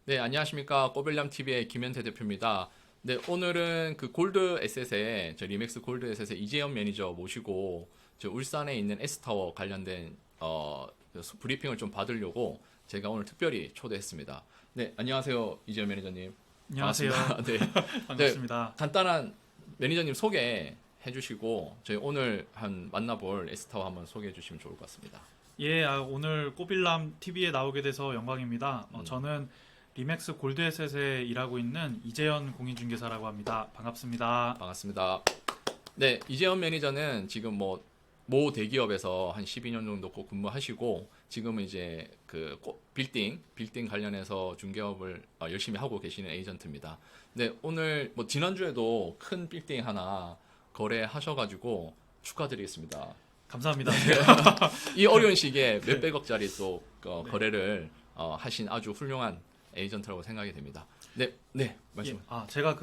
네, 안녕하십니까. 꼬별ямTV의 김현태 대표입니다. 네, 오늘은 그 골드 에셋의, 저 리맥스 골드 에셋의 이재현 매니저 모시고, 저 울산에 있는 S타워 관련된, 그 브리핑을 좀 받으려고 제가 오늘 특별히 초대했습니다. 네, 안녕하세요. 이재현 매니저님. 안녕하세요. 반갑습니다. 네. 네, 반갑습니다. 간단한 매니저님 소개해 주시고, 저희 오늘 만나볼 S타워 한번 소개해 주시면 좋을 것 같습니다. 예, 오늘 꼬빌람 TV에 나오게 돼서 영광입니다. 음. 저는 리맥스 골드에셋에 일하고 있는 이재현 공인중개사라고 합니다. 반갑습니다. 반갑습니다. 네, 이재현 매니저는 지금 모 대기업에서 한 12년 정도 꼭 근무하시고 지금은 이제 그 빌딩 관련해서 중개업을 열심히 하고 계시는 에이전트입니다. 네, 오늘 지난주에도 큰 빌딩 하나 거래하셔가지고 축하드리겠습니다. 감사합니다. 이 어려운 시기에 몇백억짜리 또 네. 거래를 하신 아주 훌륭한 에이전트라고 생각이 됩니다. 네, 네, 말씀. 예, 제가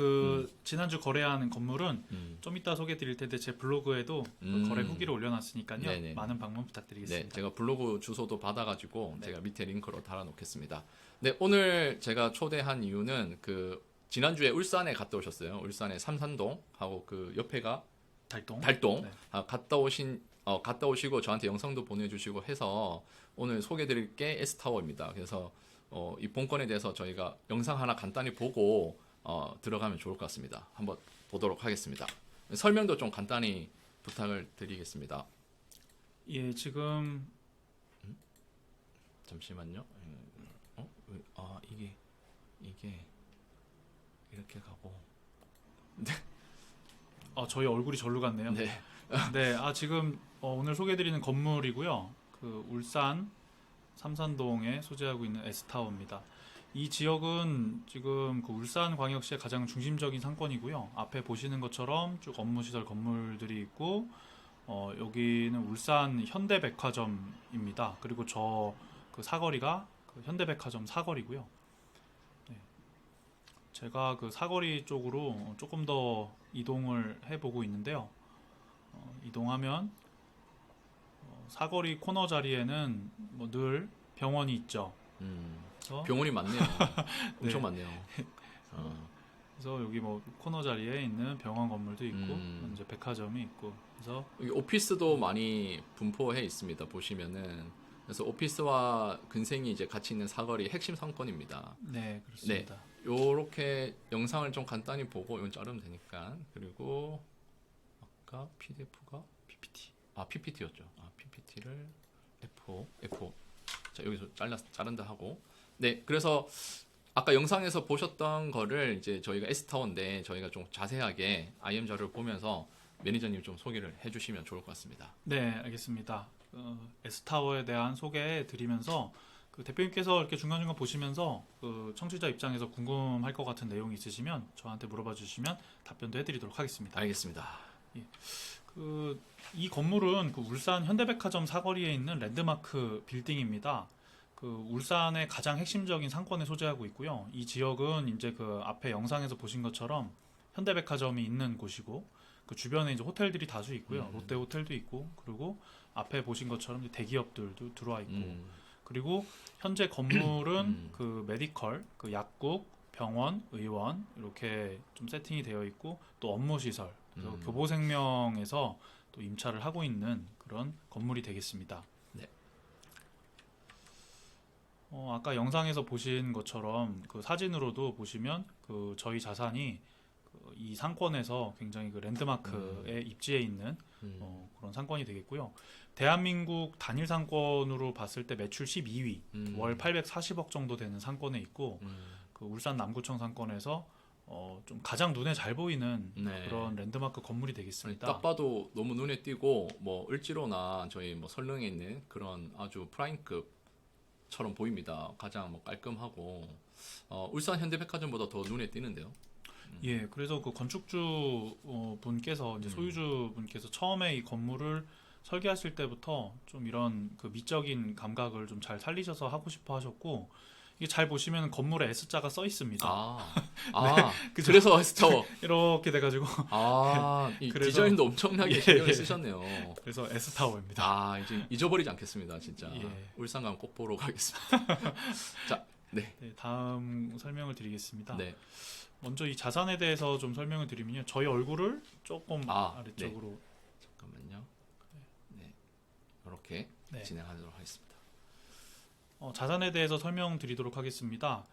지난주 거래한 건물은 음. 좀 이따 소개 드릴 텐데 제 블로그에도 그 거래 후기를 올려놨으니까요. 네네. 많은 방문 네, 부탁드리겠습니다. 제가 블로그 주소도 받아가지고 네. 제가 밑에 링크로 달아놓겠습니다. 네, 오늘 제가 초대한 이유는 그 지난주에 울산에 갔다 오셨어요. 울산의 삼산동 하고 그 옆에가 달동 네. 갔다 오시고 저한테 영상도 보내주시고 해서 오늘 소개드릴 게 S타워입니다. 그래서 이 본건에 대해서 저희가 영상 하나 간단히 보고 들어가면 좋을 것 같습니다. 한번 보도록 하겠습니다. 설명도 좀 간단히 부탁을 드리겠습니다. 예, 지금 잠시만요. 이게 이렇게 가고. 저희 얼굴이 절로 갔네요. 네. 네, 지금 오늘 소개해드리는 건물이고요. 그 울산 삼산동에 소재하고 있는 S타워입니다. 이 지역은 지금 그 울산광역시의 가장 중심적인 상권이고요. 앞에 보시는 것처럼 쭉 업무시설 건물들이 있고 여기는 울산 현대백화점입니다. 그리고 저 그 사거리가 그 현대백화점 사거리고요. 네, 제가 그 사거리 쪽으로 조금 더 이동을 해보고 있는데요. 이동하면 사거리 코너 자리에는 늘 병원이 있죠. 그래서, 병원이 많네요. 엄청 네. 많네요. 그래서 여기 코너 자리에 있는 병원 건물도 있고 이제 백화점이 있고 그래서 여기 오피스도 많이 분포해 있습니다. 보시면은 그래서 오피스와 근생이 이제 같이 있는 사거리 핵심 상권입니다. 네, 그렇습니다. 요렇게 영상을 좀 간단히 보고 이건 자르면 되니까. 그리고 아까 PDF가 PPT였죠. PPT를 F5. 자, 여기서 자른다 하고. 네, 그래서 아까 영상에서 보셨던 거를 이제 저희가 S타워인데 저희가 좀 자세하게 IM 자료를 보면서 매니저님 좀 소개를 해주시면 좋을 것 같습니다. 네, 알겠습니다. S타워에 대한 소개해 드리면서 그 대표님께서 이렇게 중간중간 보시면서 그 청취자 입장에서 궁금할 것 같은 내용이 있으시면 저한테 물어봐 주시면 답변도 해드리도록 하겠습니다. 알겠습니다. 이 건물은 그 울산 현대백화점 사거리에 있는 랜드마크 빌딩입니다. 그 울산의 가장 핵심적인 상권에 소재하고 있고요. 이 지역은 이제 그 앞에 영상에서 보신 것처럼 현대백화점이 있는 곳이고 그 주변에 이제 호텔들이 다수 있고요. 롯데 호텔도 있고 그리고 앞에 보신 것처럼 이제 대기업들도 들어와 있고 그리고 현재 건물은 그 메디컬, 그 약국, 병원, 의원 이렇게 좀 세팅이 되어 있고 또 업무 시설, 그래서 교보생명에서 또 임차를 하고 있는 그런 건물이 되겠습니다. 네. 아까 영상에서 보신 것처럼 그 사진으로도 보시면 그 저희 자산이 이 상권에서 굉장히 그 랜드마크에 입지해 있는 그런 상권이 되겠고요. 대한민국 단일 상권으로 봤을 때 매출 12위, 월 840억 정도 되는 상권에 있고 그 울산 남구청 상권에서 좀 가장 눈에 잘 보이는 네. 그런 랜드마크 건물이 되겠습니다. 딱 봐도 너무 눈에 띄고 을지로나 저희 설릉에 있는 그런 아주 프라임급처럼 보입니다. 가장 깔끔하고 울산 현대백화점보다 더 눈에 띄는데요. 예, 그래서 그 건축주 분께서 이제 소유주 분께서 처음에 이 건물을 설계하실 때부터 좀 이런 그 미적인 감각을 좀 잘 살리셔서 하고 싶어 하셨고 이게 잘 보시면 건물에 S자가 써 있습니다. 그죠? 그래서 S타워. 이렇게 돼가지고 이 그래서- 디자인도 엄청나게 신경을 쓰셨네요. 그래서 S타워입니다. 이제 잊어버리지 않겠습니다, 진짜. 예. 울산 가면 꼭 보러 가겠습니다. 자, 네. 네, 다음 설명을 드리겠습니다. 네. 먼저 이 자산에 대해서 좀 설명을 드리면요. 저희 얼굴을 조금 아래쪽으로 잠깐만요. 네. 이렇게 네. 진행하도록 하겠습니다. 자산에 대해서 설명드리도록 하겠습니다.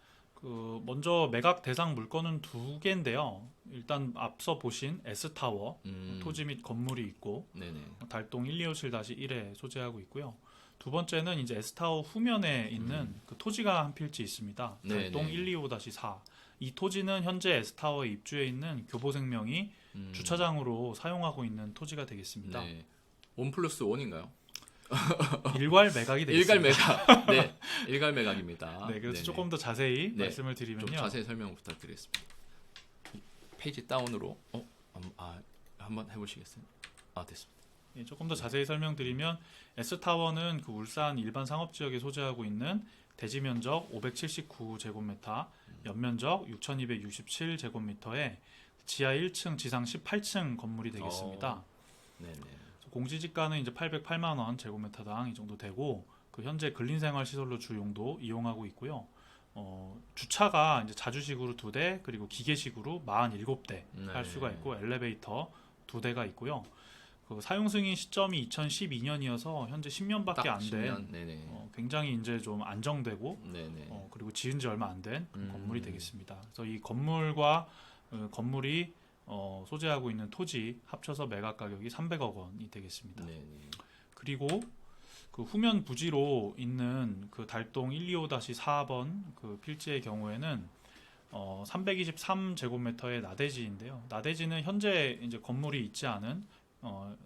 먼저 매각 대상 물건은 두 개인데요. 일단 앞서 보신 S타워 토지 및 건물이 있고 네네. 달동 1257-1에 소재하고 있고요. 두 번째는 이제 S타워 후면에 있는 그 토지가 한 필지 있습니다. 달동 네네. 125-4. 이 토지는 현재 S타워에 입주해 있는 교보생명이 주차장으로 사용하고 있는 토지가 되겠습니다. 네. 1+1인가요? 일괄 매각이 되겠습니다. 일괄 매각. 네. 일괄 매각입니다. 네, 그래서 네네. 조금 더 자세히 네. 말씀을 좀 드리면요. 자세히 설명 부탁드리겠습니다. 페이지 다운으로 한번 해보시겠어요? 됐습니다. 예, 조금 더 자세히 설명드리면 S타워는 그 울산 일반 상업지역에 소재하고 있는 대지 면적 579제곱미터, 연면적 6267제곱미터의 지하 1층, 지상 18층 건물이 되겠습니다. 네네. 공시지가는 이제 808만 원 제곱미터당 이 정도 되고 그 현재 근린생활 시설로 주 용도 이용하고 있고요. 주차가 이제 자주식으로 2대 그리고 기계식으로 47대 할 수가 있고 엘리베이터 2대가 있고요. 그 사용 승인 시점이 2012년이어서 현재 10년밖에 안 된 굉장히 이제 좀 안정되고 그리고 지은 지 얼마 안 된 건물이 되겠습니다. 그래서 이 건물과 건물이 소재하고 있는 토지 합쳐서 매각 가격이 300억 원이 되겠습니다. 그리고 그 후면 부지로 있는 그 달동 125-4번 그 필지의 경우에는 323제곱미터의 나대지인데요. 나대지는 현재 이제 건물이 있지 않은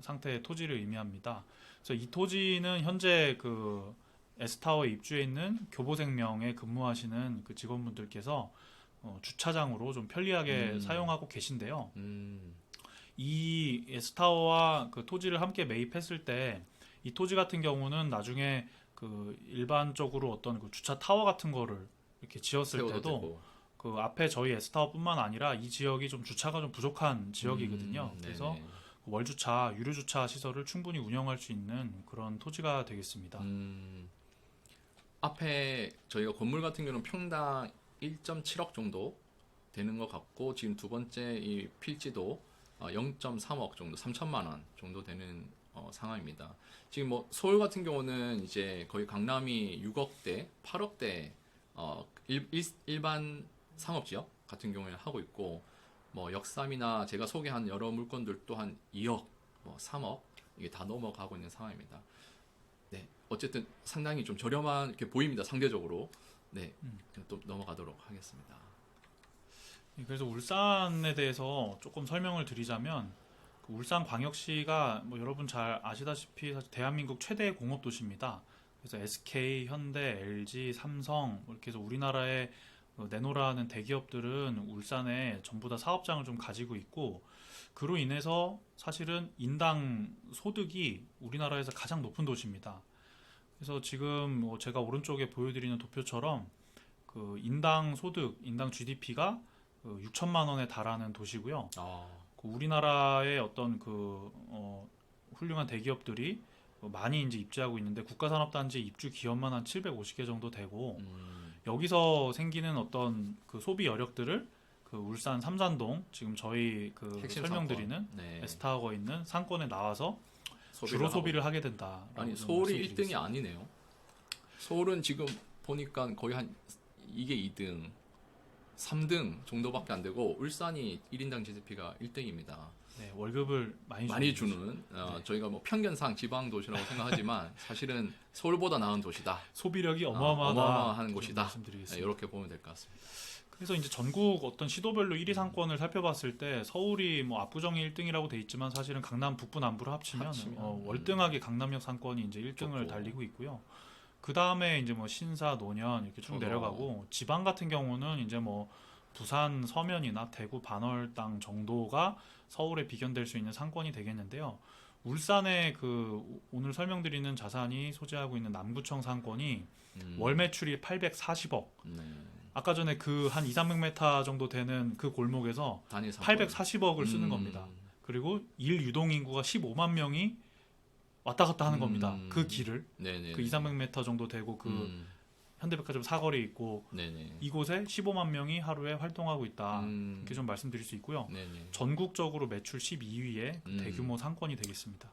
상태의 토지를 의미합니다. 그래서 이 토지는 현재 그 S타워에 입주해 있는 교보생명에 근무하시는 그 직원분들께서 주차장으로 좀 편리하게 사용하고 계신데요. 이 S타워와 그 토지를 함께 매입했을 때 이 토지 같은 경우는 나중에 그 일반적으로 어떤 그 주차 타워 같은 거를 이렇게 지었을 때도 그 앞에 저희 S타워뿐만 아니라 이 지역이 좀 주차가 좀 부족한 지역이거든요. 그래서 월주차, 유료주차 시설을 충분히 운영할 수 있는 그런 토지가 되겠습니다. 앞에 저희가 건물 같은 경우는 평당 1.7억 정도 되는 것 같고 지금 두 번째 이 필지도 0.3억 정도, 3천만 원 정도 되는 상황입니다. 지금 뭐 서울 같은 경우는 이제 거의 강남이 6억대, 8억대 일반 상업지역 같은 경우에 하고 있고 뭐 역삼이나 제가 소개한 여러 물건들도 한 2억, 뭐 3억 이게 다 넘어가고 있는 상황입니다. 네, 어쨌든 상당히 좀 저렴하게 보입니다. 상대적으로. 네, 또 넘어가도록 하겠습니다. 그래서 울산에 대해서 조금 설명을 드리자면 그 울산광역시가 뭐 여러분 잘 아시다시피 사실 대한민국 최대 공업 도시입니다. 그래서 SK, 현대, LG, 삼성 이렇게 해서 우리나라의 내노라는 대기업들은 울산에 전부 다 사업장을 좀 가지고 있고 그로 인해서 사실은 인당 소득이 우리나라에서 가장 높은 도시입니다. 그래서 지금 뭐 제가 오른쪽에 보여드리는 도표처럼 그 인당 소득, 인당 GDP가 6천만 원에 달하는 도시고요. 그 우리나라의 어떤 그 훌륭한 대기업들이 많이 이제 입주하고 있는데 국가산업단지 입주 기업만 한 750개 정도 되고 여기서 생기는 어떤 그 소비 여력들을 그 울산 삼산동 지금 저희 그 설명드리는 S타워가 있는 상권에 나와서 주로 소비를 하게 된다. 아니 서울이 1등이 아니네요. 서울은 지금 보니까 거의 한 이게 2등, 3등 정도밖에 안 되고 울산이 1인당 GDP가 1등입니다. 네, 월급을 많이 주는 저희가 뭐 편견상 지방 도시라고 생각하지만 사실은 서울보다 나은 도시다. 소비력이 어마어마한 곳이다. 네, 이렇게 보면 될 것 같습니다. 그래서 이제 전국 어떤 시도별로 1위 상권을 살펴봤을 때 서울이 뭐 압구정이 1등이라고 돼 있지만 사실은 강남 북부 남부를 합치면 월등하게 강남역 상권이 이제 1등을 좋고. 달리고 있고요. 그 다음에 이제 뭐 신사, 노년 이렇게 쭉 내려가고 지방 같은 경우는 이제 뭐 부산 서면이나 대구 반월당 정도가 서울에 비견될 수 있는 상권이 되겠는데요. 울산의 그 오늘 설명드리는 자산이 소재하고 있는 남구청 상권이 월 매출이 840억. 아까 전에 그 한 200~300m 정도 되는 그 골목에서 840억을 쓰는 겁니다. 그리고 일 유동 인구가 15만 명이 왔다 갔다 하는 겁니다. 그 길을. 그 200~300m 정도 되고 그 현대백화점 사거리에 있고 네네. 이곳에 15만 명이 하루에 활동하고 있다. 이렇게 좀 말씀드릴 수 있고요. 네네. 전국적으로 매출 12위의 음. 대규모 상권이 되겠습니다.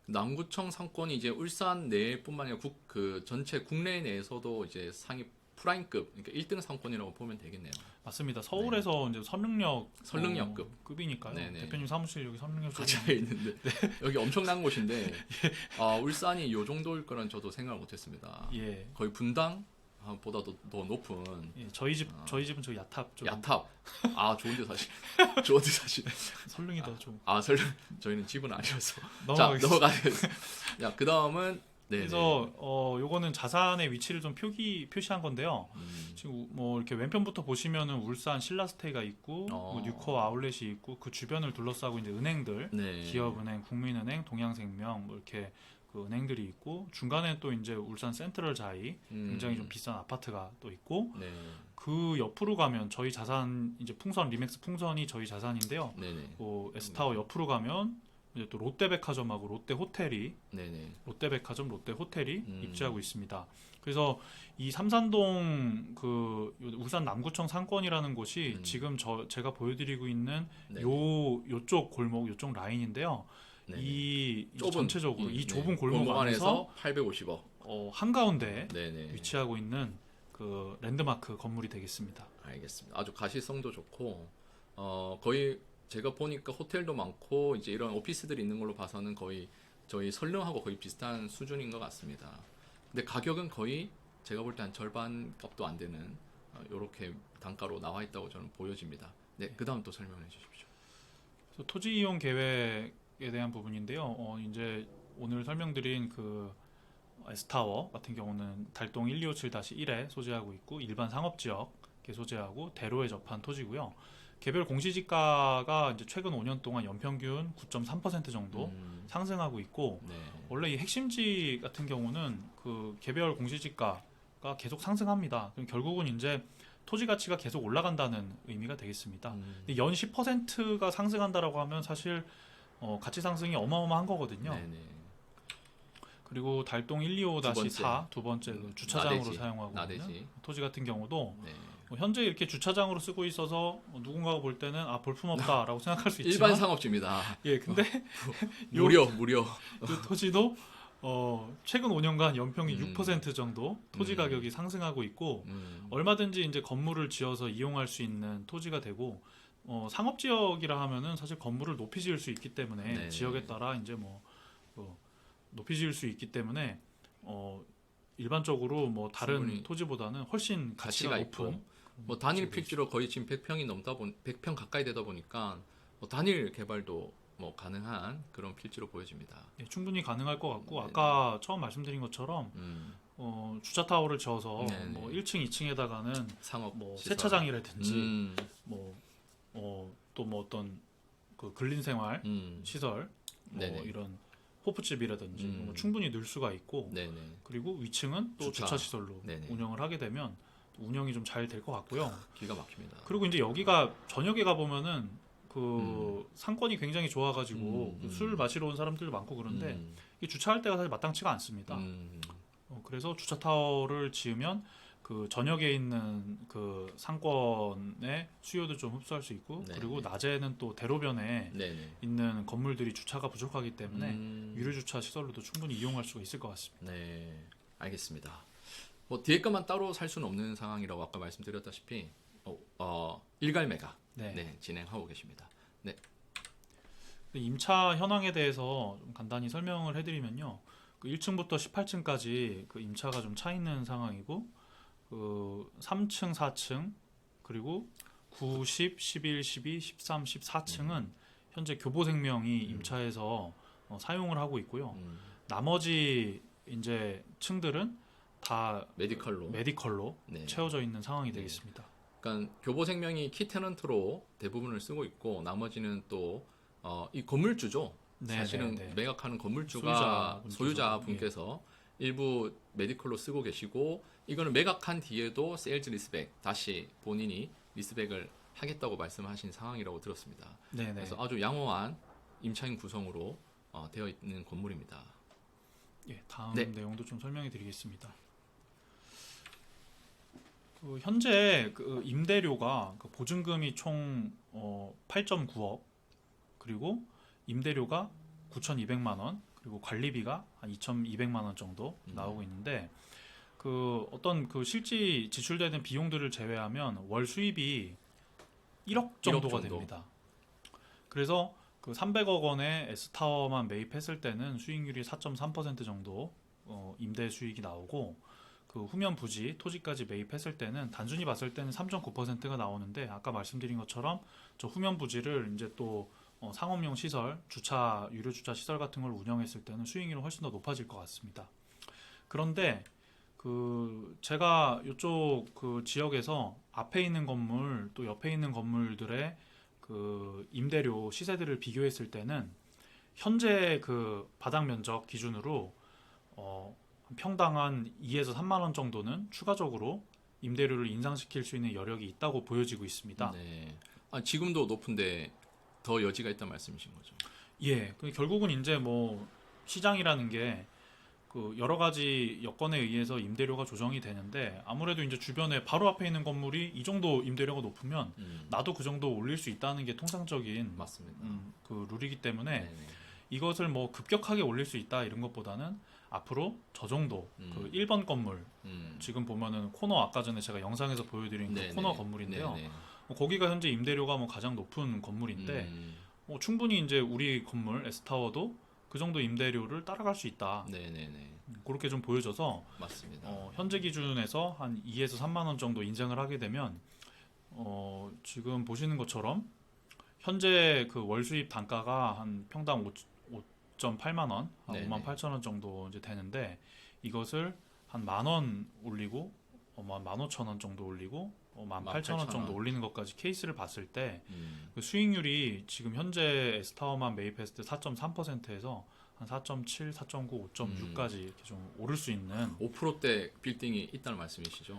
남구청 상권이 이제 울산 내뿐만 아니라 그 전체 국내 내에서도 이제 상위 프라임급, 그러니까 1등 상권이라고 보면 되겠네요. 맞습니다. 서울에서 이제 설릉역급. 급이니까요. 네네. 대표님 사무실 여기 설릉역 쪽에 가까이 있는데 여기 엄청난 곳인데 울산이 이 정도일 거란 저도 생각을 못했습니다. 예. 거의 분당 보다도 더 높은 예, 저희 집은 저 야탑 쪽. 야탑. 좋은데 사실. 좋은데 사실. 설릉이 더 좀. 설릉. 저희는 집은 아니어서. 넘어가겠습니다. 넘어가겠습니다. 자, 그 다음은 그래서 요거는 자산의 위치를 좀 표시한 건데요. 지금 뭐 이렇게 왼편부터 보시면은 울산 신라스테이가 있고 뭐 뉴커 아울렛이 있고 그 주변을 둘러싸고 이제 은행들, 네. 기업은행, 국민은행, 동양생명 뭐 이렇게 그 은행들이 있고 중간에 또 이제 울산 센트럴 자이 굉장히 좀 비싼 아파트가 또 있고 네. 그 옆으로 가면 저희 자산 이제 풍선 리맥스 풍선이 저희 자산인데요. 네네. 에스타워 옆으로 가면 이제 또 롯데백화점하고 롯데호텔이 네네. 롯데백화점, 롯데호텔이 음. 입지하고 있습니다. 그래서 이 삼산동 그 울산 남구청 상권이라는 곳이 지금 제가 보여드리고 있는 네네. 요쪽 골목, 요쪽 라인인데요. 네네. 이 좁은, 전체적으로 이 좁은 골목 골목 안에서 850억. 한가운데 네네. 위치하고 있는 그 랜드마크 건물이 되겠습니다. 알겠습니다. 아주 가시성도 좋고 거의 제가 보니까 호텔도 많고 이제 이런 오피스들이 있는 걸로 봐서는 거의 저희 설릉하고 거의 비슷한 수준인 것 같습니다. 근데 가격은 거의 제가 볼 때 한 절반 값도 안 되는 이렇게 단가로 나와 있다고 저는 보여집니다. 네, 그 다음 또 설명해 주십시오. 그래서 토지 이용 계획에 대한 부분인데요. 이제 오늘 설명드린 그 S타워 같은 경우는 달동 1257-1에 소재하고 있고 일반 상업지역에 소재하고 대로에 접한 토지고요. 개별 공시지가가 이제 최근 5년 동안 연평균 9.3% 정도 상승하고 있고 네. 원래 이 핵심지 같은 경우는 그 개별 공시지가가 계속 상승합니다. 그럼 결국은 이제 토지 가치가 계속 올라간다는 의미가 되겠습니다. 근데 연 10%가 상승한다라고 하면 사실 가치 상승이 어마어마한 거거든요. 네네. 그리고 달동 125-4 두 번째 그 주차장으로 사용하고 있는 토지 같은 경우도 네. 현재 이렇게 주차장으로 쓰고 있어서 누군가가 볼 때는 볼품없다라고 생각할 수 있지만 일반 상업지입니다. 예, 근데 무료. 그 토지도 최근 5년간 연평균 6% 정도 토지 가격이 상승하고 있고 얼마든지 이제 건물을 지어서 이용할 수 있는 토지가 되고 상업 지역이라 하면은 사실 건물을 높이 지을 수 있기 때문에 네네. 지역에 따라 이제 높이 지을 수 있기 때문에 일반적으로 뭐 다른 토지보다는 훨씬 가치가 높은 있고 뭐 단일 필지로 거의 지금 100평이 넘다 100평 가까이 되다 보니까 단일 개발도 뭐 가능한 그런 필지로 보여집니다. 네, 충분히 가능할 것 같고 아까 처음 말씀드린 것처럼 주차 타워를 지어서 뭐 1층, 2층에다가는 상업 뭐 세차장이라든지 또 뭐 어떤 그 근린생활 시설 뭐 이런 호프집이라든지 뭐 충분히 넣을 수가 있고 그리고 위층은 또 주차 시설로 운영을 하게 되면 운영이 좀 잘 될 것 같고요. 기가 막힙니다. 그리고 이제 여기가 저녁에 가 보면은 그 상권이 굉장히 좋아가지고 술 마시러 온 사람들도 많고 그런데 이 주차할 때가 사실 마땅치가 않습니다. 그래서 주차 타워를 지으면 그 저녁에 있는 그 상권의 수요도 좀 흡수할 수 있고 그리고 낮에는 또 대로변에 있는 건물들이 주차가 부족하기 때문에 유료 주차 시설로도 충분히 이용할 수가 있을 것 같습니다. 네, 알겠습니다. 뭐 뒤에 것만 따로 살 수는 없는 상황이라고 아까 말씀드렸다시피 일갈매가 진행하고 계십니다. 네. 임차 현황에 대해서 좀 간단히 설명을 해드리면요, 그 1층부터 18층까지 그 임차가 좀 차 있는 상황이고, 그 3층, 4층 그리고 9, 10, 11, 12, 13, 14층은 현재 교보생명이 임차해서 사용을 하고 있고요. 나머지 이제 층들은 다 메디컬로 채워져 있는 상황이 되겠습니다. 그러니까 교보생명이 키테넌트로 대부분을 쓰고 있고 나머지는 또 이 건물주죠. 사실은 매각하는 건물주가 소유자분께서 일부 메디컬로 쓰고 계시고 이거는 매각한 뒤에도 세일즈 리스백 다시 본인이 리스백을 하겠다고 말씀하신 상황이라고 들었습니다. 그래서 아주 양호한 임차인 구성으로 되어 있는 건물입니다. 예, 다음 내용도 좀 설명해 드리겠습니다. 현재 그 임대료가 그 보증금이 총 8.9억, 그리고 임대료가 9,200만 원, 그리고 관리비가 한 2,200만 원 정도 나오고 있는데, 그 어떤 그 실제 지출되는 비용들을 제외하면 월 수입이 1억 정도가 정도. 됩니다. 그래서 그 300억 원의 S타워만 매입했을 때는 수익률이 4.3% 정도 임대 수익이 나오고, 그 후면 부지 토지까지 매입했을 때는 단순히 봤을 때는 3.9%가 나오는데, 아까 말씀드린 것처럼 저 후면 부지를 이제 또 상업용 시설, 주차 유료 주차 시설 같은 걸 운영했을 때는 수익률은 훨씬 더 높아질 것 같습니다. 그런데 그 제가 이쪽 그 지역에서 앞에 있는 건물 또 옆에 있는 건물들의 그 임대료 시세들을 비교했을 때는 현재 그 바닥 면적 기준으로 평당 한 2에서 3만 원 정도는 추가적으로 임대료를 인상시킬 수 있는 여력이 있다고 보여지고 있습니다. 네. 지금도 높은데 더 여지가 있다는 말씀이신 거죠? 예, 결국은 이제 뭐 시장이라는 게 그 여러 가지 여건에 의해서 임대료가 조정이 되는데, 아무래도 이제 주변에 바로 앞에 있는 건물이 이 정도 임대료가 높으면 나도 그 정도 올릴 수 있다는 게 통상적인 맞습니다. 그 룰이기 때문에 네네. 이것을 뭐 급격하게 올릴 수 있다 이런 것보다는 앞으로 저 정도 그 1번 건물, 지금 보면은 코너, 아까 전에 제가 영상에서 보여드린 그 네네. 코너 건물인데요. 네네. 거기가 현재 임대료가 뭐 가장 높은 건물인데, 충분히 이제 우리 건물 S타워도 그 정도 임대료를 따라갈 수 있다. 네네네. 그렇게 좀 보여져서 맞습니다. 현재 기준에서 한 2에서 3만 원 정도 인상을 하게 되면 지금 보시는 것처럼 현재 그 월 수입 단가가 한 평당 5.8만 원, 한 네네. 5만 8천 원 정도 이제 되는데, 이것을 한 만 원 올리고 15,000원 정도 올리고 18,000원 정도 올리는 것까지 케이스를 봤을 때 그 수익률이 지금 현재 S타워만 매입했을 때 4.3%에서 한 4.7, 4.9, 5.6까지 이렇게 좀 오를 수 있는 5%대 빌딩이 있다는 말씀이시죠?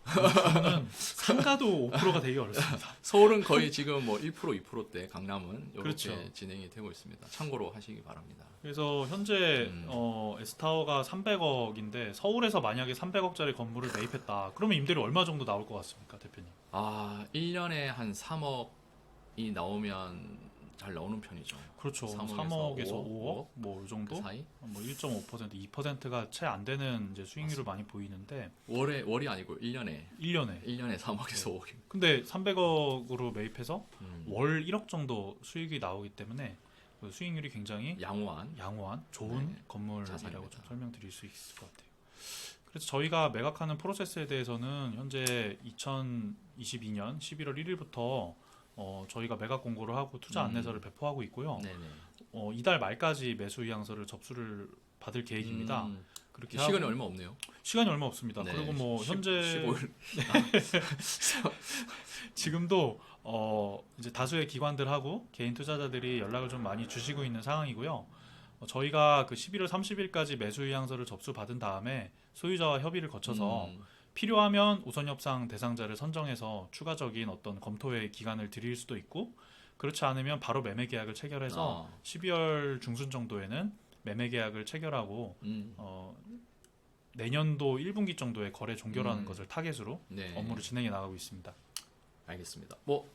저는 상가도 5%가 되기 어렵습니다. 서울은 거의 지금 뭐 1%, 2%대, 강남은 이렇게 그렇죠. 진행이 되고 있습니다. 참고로 하시기 바랍니다. 그래서 현재 S타워가 300억인데 서울에서 만약에 300억짜리 건물을 매입했다. 그러면 임대료 얼마 정도 나올 것 같습니까, 대표님? 1년에 한 3억이 나오면 잘 나오는 편이죠. 그렇죠. 3억에서 3억에서 5억, 5억 뭐 이 그 정도? 사이? 뭐 1.5%, 2%가 채 안 되는 이제 수익률을 많이 보이는데, 월이 아니고 1년에 1년에. 3억에서 5억입니다. 근데 300억으로 매입해서 월 1억 정도 수익이 나오기 때문에 그 수익률이 굉장히 양호한 좋은 네, 건물이라고 자산입니다. 좀 설명드릴 수 있을 것 같아요. 그래서 저희가 매각하는 프로세스에 대해서는 현재 2022년 11월 1일부터 저희가 매각 공고를 하고 투자 안내서를 배포하고 있고요. 네네. 이달 말까지 매수 의향서를 접수를 받을 계획입니다. 그렇게 시간이 하고 얼마 없네요. 시간이 얼마 없습니다. 네, 그리고 뭐 현재 15일. 지금도 이제 다수의 기관들하고 개인 투자자들이 연락을 좀 많이 주시고 있는 상황이고요. 저희가 그 11월 30일까지 매수 의향서를 접수받은 다음에 소유자와 협의를 거쳐서 필요하면 우선 협상 대상자를 선정해서 추가적인 어떤 검토의 기간을 드릴 수도 있고, 그렇지 않으면 바로 매매 계약을 체결해서 12월 중순 정도에는 매매 계약을 체결하고 내년도 1분기 정도에 거래 종결하는 것을 타겟으로 네. 업무를 진행해 나가고 있습니다. 알겠습니다. 뭐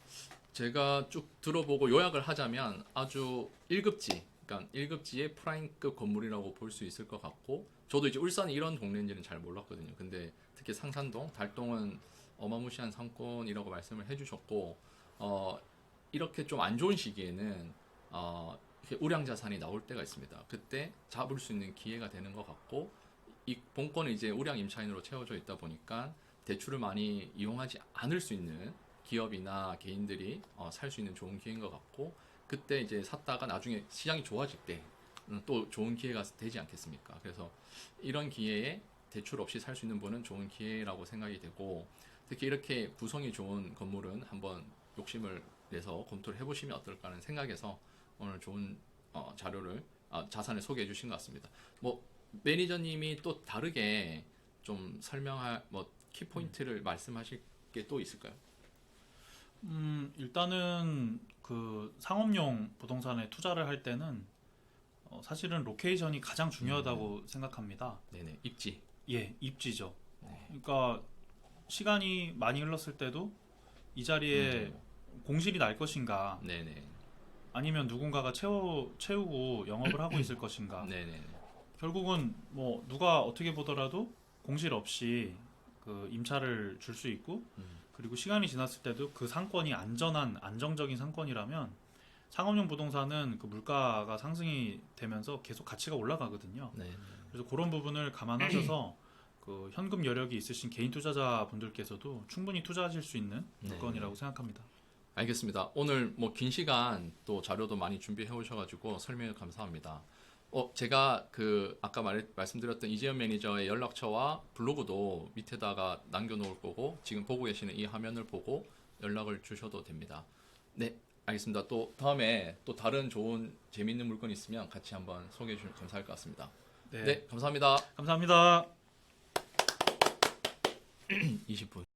제가 쭉 들어보고 요약을 하자면 아주 1급지, 그러니까 1급지의 프라임급 건물이라고 볼 수 있을 것 같고, 저도 이제 울산이 이런 동네인지는 잘 몰랐거든요. 근데 특히 상산동, 달동은 어마무시한 상권이라고 말씀을 해주셨고, 이렇게 좀 안 좋은 시기에는 이렇게 우량 자산이 나올 때가 있습니다. 그때 잡을 수 있는 기회가 되는 것 같고, 이 본권은 이제 우량 임차인으로 채워져 있다 보니까 대출을 많이 이용하지 않을 수 있는 기업이나 개인들이 살 수 있는 좋은 기회인 것 같고, 그때 이제 샀다가 나중에 시장이 좋아질 때 또 좋은 기회가 되지 않겠습니까? 그래서 이런 기회에 대출 없이 살 수 있는 분은 좋은 기회라고 생각이 되고, 특히 이렇게 구성이 좋은 건물은 한번 욕심을 내서 검토를 해보시면 어떨까 하는 생각에서 오늘 좋은 자료를 자산을 소개해 주신 것 같습니다. 뭐 매니저님이 또 다르게 좀 설명할 뭐 키포인트를 말씀하실 게 또 있을까요? 일단은 그 상업용 부동산에 투자를 할 때는 사실은 로케이션이 가장 중요하다고 생각합니다. 네네, 입지. 예, 입지죠. 네. 그러니까 시간이 많이 흘렀을 때도 이 자리에 공실이 날 것인가, 네네. 아니면 누군가가 채우고 영업을 하고 있을 것인가. 네네. 결국은 뭐 누가 어떻게 보더라도 공실 없이 그 임차를 줄 수 있고, 그리고 시간이 지났을 때도 그 상권이 안정적인 상권이라면 상업용 부동산은 그 물가가 상승이 되면서 계속 가치가 올라가거든요. 네. 그래서 그런 부분을 감안하셔서 그 현금 여력이 있으신 개인 투자자분들께서도 충분히 투자하실 수 있는 물건이라고 생각합니다. 알겠습니다. 오늘 뭐 긴 시간 또 자료도 많이 준비해 오셔가지고 설명 감사합니다. 제가 그 아까 말씀드렸던 이재현 매니저의 연락처와 블로그도 밑에다가 남겨놓을 거고 지금 보고 계시는 이 화면을 보고 연락을 주셔도 됩니다. 네, 알겠습니다. 또 다음에 또 다른 좋은 재미있는 물건 있으면 같이 한번 소개해 주시면 감사할 것 같습니다. 네, 감사합니다. 감사합니다. 20분.